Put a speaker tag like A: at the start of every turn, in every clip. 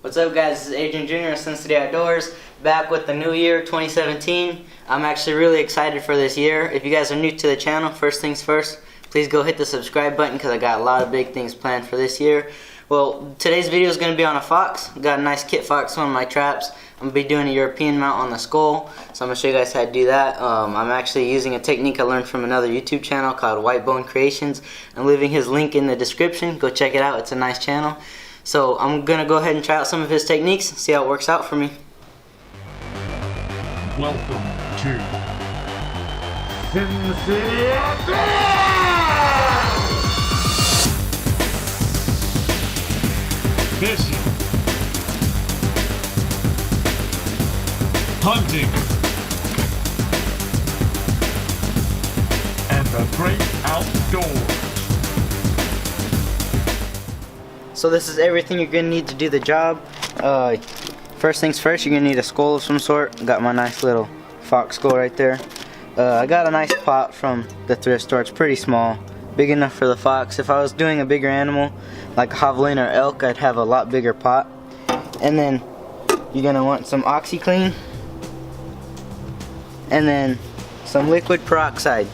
A: What's up, guys? This is Adrian Jr. of Cincinnati Outdoors, back with the new year 2017. I'm actually really excited for this year. If you guys are new to the channel, first things first, please go hit the subscribe button because I got a lot of big things planned for this year. Well, today's video is going to be on a fox. Got a nice kit fox, one of my traps. I'm going to be doing a European mount on the skull, so I'm going to show you guys how to do that. I'm actually using a technique I learned from another YouTube channel called Whitebone Creations. I'm leaving his link in the description. Go check it out. It's a nice channel. So I'm going to go ahead and try out some of his techniques, see how it works out for me.
B: Welcome to Cincinnati Fishing, hunting, and the great outdoors.
A: So this is everything you're going to need to do the job. First things first, you're going to need a skull of some sort. Got my nice little fox skull right there. I got a nice pot from the thrift store. It's pretty small, big enough for the fox. If I was doing a bigger animal like a javelin or elk, I'd have a lot bigger pot. And then you're going to want some OxyClean and then some liquid peroxide.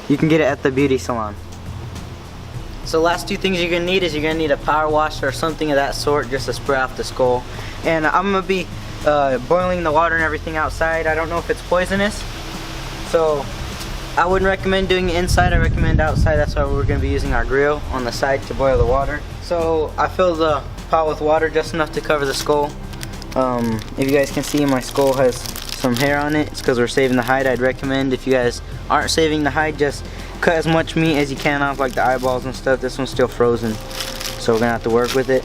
A: You can get it at the beauty salon. So last two things you're going to need is you're going to need a power washer or something of that sort just to spray off the skull. And I'm going to be boiling the water and everything outside. I don't know if it's poisonous, so I wouldn't recommend doing it inside. I recommend outside. That's why we're going to be using our grill on the side to boil the water. So I filled the pot with water just enough to cover the skull. If you guys can see, my skull has some hair on it. It's because we're saving the hide. I'd recommend, if you guys aren't saving the hide, just cut as much meat as you can off, like the eyeballs and stuff. This one's still frozen, so we're gonna have to work with it.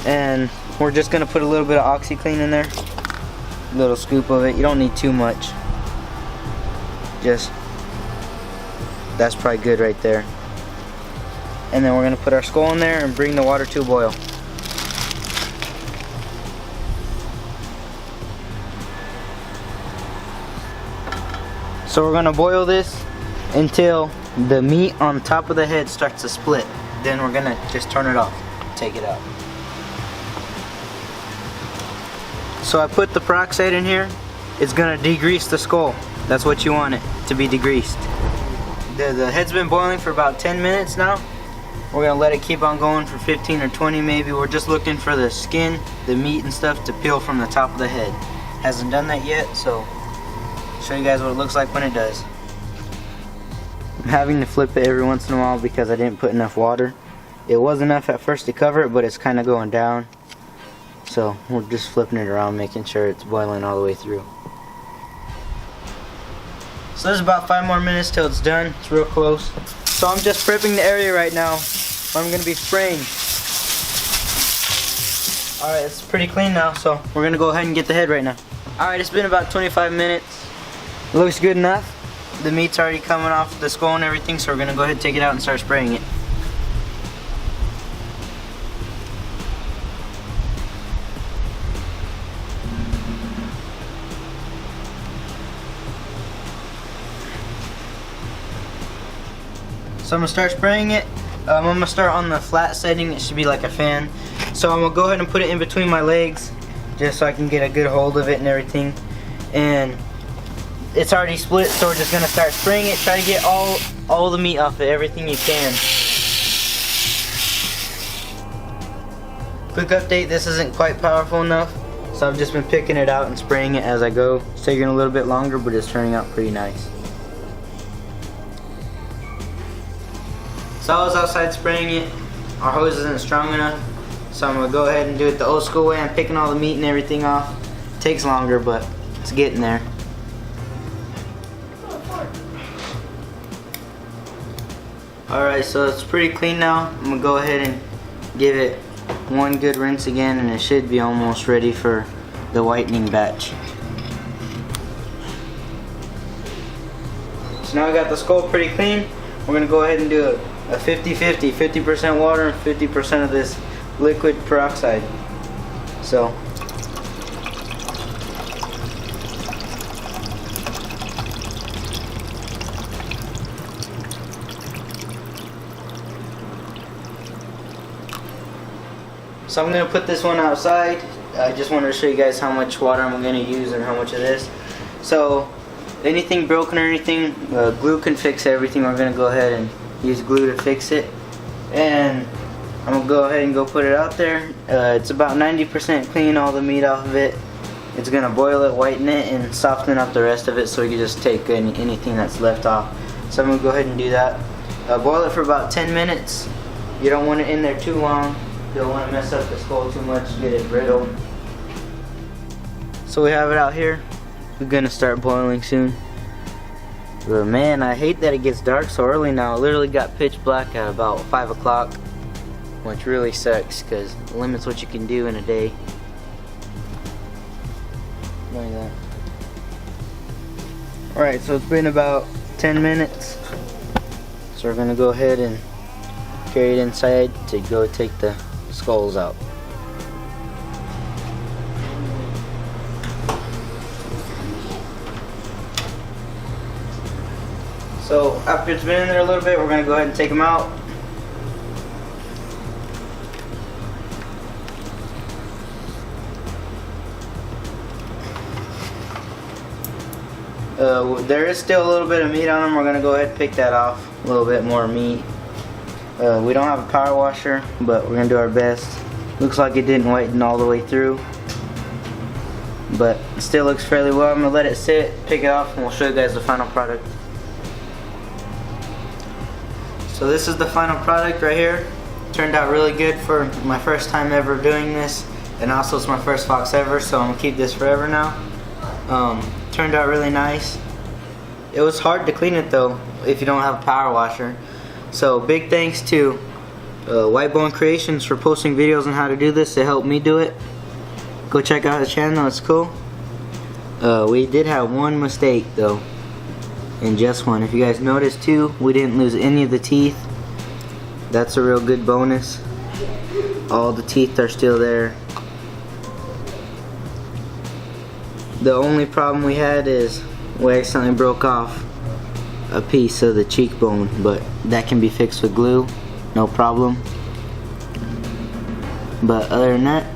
A: And we're just gonna put a little bit of OxyClean in there, a little scoop of it. You don't need too much, just that's probably good right there. And then we're gonna put our skull in there and bring the water to a boil. So we're gonna boil this until the meat on top of the head starts to split. Then we're gonna just turn it off, take it out. So I put the peroxide in here. It's gonna degrease the skull. That's what you want it to be, degreased. The head's been boiling for about 10 minutes now. We're gonna let it keep on going for 15 or 20 maybe. We're just looking for the skin, the meat and stuff to peel from the top of the head. Hasn't done that yet, so I'll show you guys what it looks like when it does. I'm having to flip it every once in a while because I didn't put enough water. It was enough at first to cover it, but it's kind of going down. So we're just flipping it around, making sure it's boiling all the way through. So there's about 5 more minutes till it's done. It's real close. So I'm just prepping the area right now where I'm going to be spraying. Alright, it's pretty clean now, so we're going to go ahead and get the head right now. Alright, it's been about 25 minutes. It looks good enough. The meat's already coming off the skull and everything, so we're going to go ahead and take it out and start spraying it. So I'm going to start spraying it. I'm going to start on the flat setting. It should be like a fan. So I'm going to go ahead and put it in between my legs just so I can get a good hold of it and everything. And it's already split, so we're just gonna start spraying it. Try to get all the meat off it, everything you can. Quick update, this isn't quite powerful enough, so I've just been picking it out and spraying it as I go. It's taking a little bit longer, but it's turning out pretty nice. So I was outside spraying it. Our hose isn't strong enough, so I'm gonna go ahead and do it the old school way. I'm picking all the meat and everything off. It takes longer, but it's getting there. Alright, so it's pretty clean now. I'm going to go ahead and give it one good rinse again, and it should be almost ready for the whitening batch. So now I got the skull pretty clean. We're going to go ahead and do a 50-50, 50% water and 50% of this liquid peroxide. So So I'm gonna put this one outside. I just wanted to show you guys how much water I'm gonna use and how much of this. So anything broken or anything, glue can fix everything. We're gonna go ahead and use glue to fix it. And I'm gonna go ahead and go put it out there. It's about 90% clean all the meat off of it. It's gonna boil it, whiten it, and soften up the rest of it so we can just take anything that's left off. So I'm gonna go ahead and do that. Boil it for about 10 minutes. You don't want it in there too long. You don't want to mess up the skull too much, get it brittle. So we have it out here. We're gonna start boiling soon. But man, I hate that it gets dark so early now. It literally got pitch black at about 5 o'clock, which really sucks because it limits what you can do in a day. Like that. Alright, so it's been about 10 minutes. So we're gonna go ahead and carry it inside to go take the skulls out. So after it's been in there a little bit, we're gonna go ahead and take them out. There is still a little bit of meat on them. We're gonna go ahead and pick that off. A little bit more meat. We don't have a power washer, but we're gonna do our best. Looks like it didn't whiten all the way through, but it still looks fairly well. I'm gonna let it sit, pick it off, and we'll show you guys the final product. So this is the final product right here. Turned out really good for my first time ever doing this, and also it's my first fox ever, so I'm gonna keep this forever now. Turned out really nice. It was hard to clean it though if you don't have a power washer. So big thanks to Whitebone Creations for posting videos on how to do this to help me do it. Go check out the channel, it's cool. We did have one mistake though, and just one. If you guys noticed too, we didn't lose any of the teeth. That's a real good bonus. All the teeth are still there. The only problem we had is we accidentally broke off a piece of the cheekbone, but that can be fixed with glue, no problem. But other than that,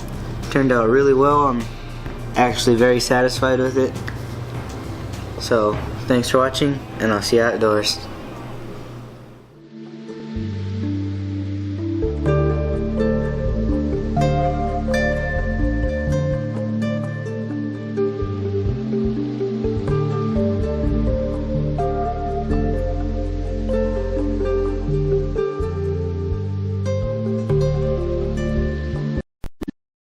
A: turned out really well. I'm actually very satisfied with it. So thanks for watching, and I'll see you outdoors.